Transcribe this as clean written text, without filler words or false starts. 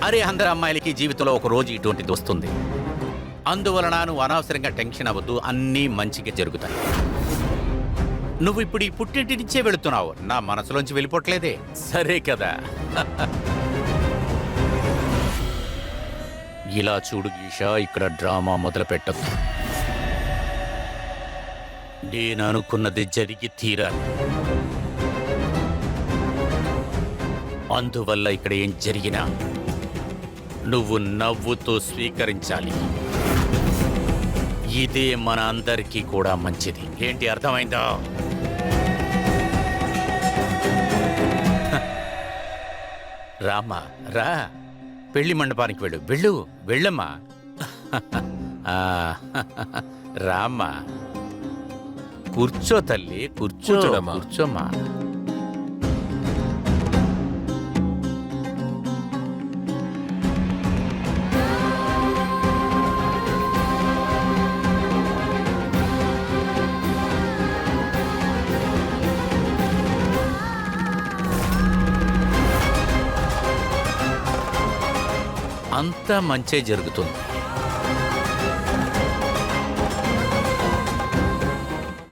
అరే అందరి అమ్మాయిలకి జీవితంలో ఒక రోజు ఇటువంటిది వస్తుంది. అందువలన నువ్వు అనవసరంగా టెన్షన్ అవ్వద్దు, అన్నీ మంచిగా జరుగుతాయి. నువ్వు ఇప్పుడు ఈ పుట్టింటి నుంచే వెళుతున్నావు, నా మనసులోంచి వెళ్ళిపోవట్లేదే, సరే కదా? ఇలా చూడు గీషా, ఇక్కడ డ్రామా మొదలు పెట్టద్దు. నేను అనుకున్నది జరిగి తీరాలి. అందువల్ల ఇక్కడ ఏం జరిగినా నువ్వు నవ్వుతూ స్వీకరించాలి. ఇదే మన అందరికీ కూడా మంచిది. ఏంటి, అర్థమైందా? రామ్మా, రా, పెళ్లి మండపానికి వెళ్ళమ్మా. రామ్మా, కూర్చో తల్లి, కూర్చోమ్మా. అంతా మంచే జరుగుతుంది.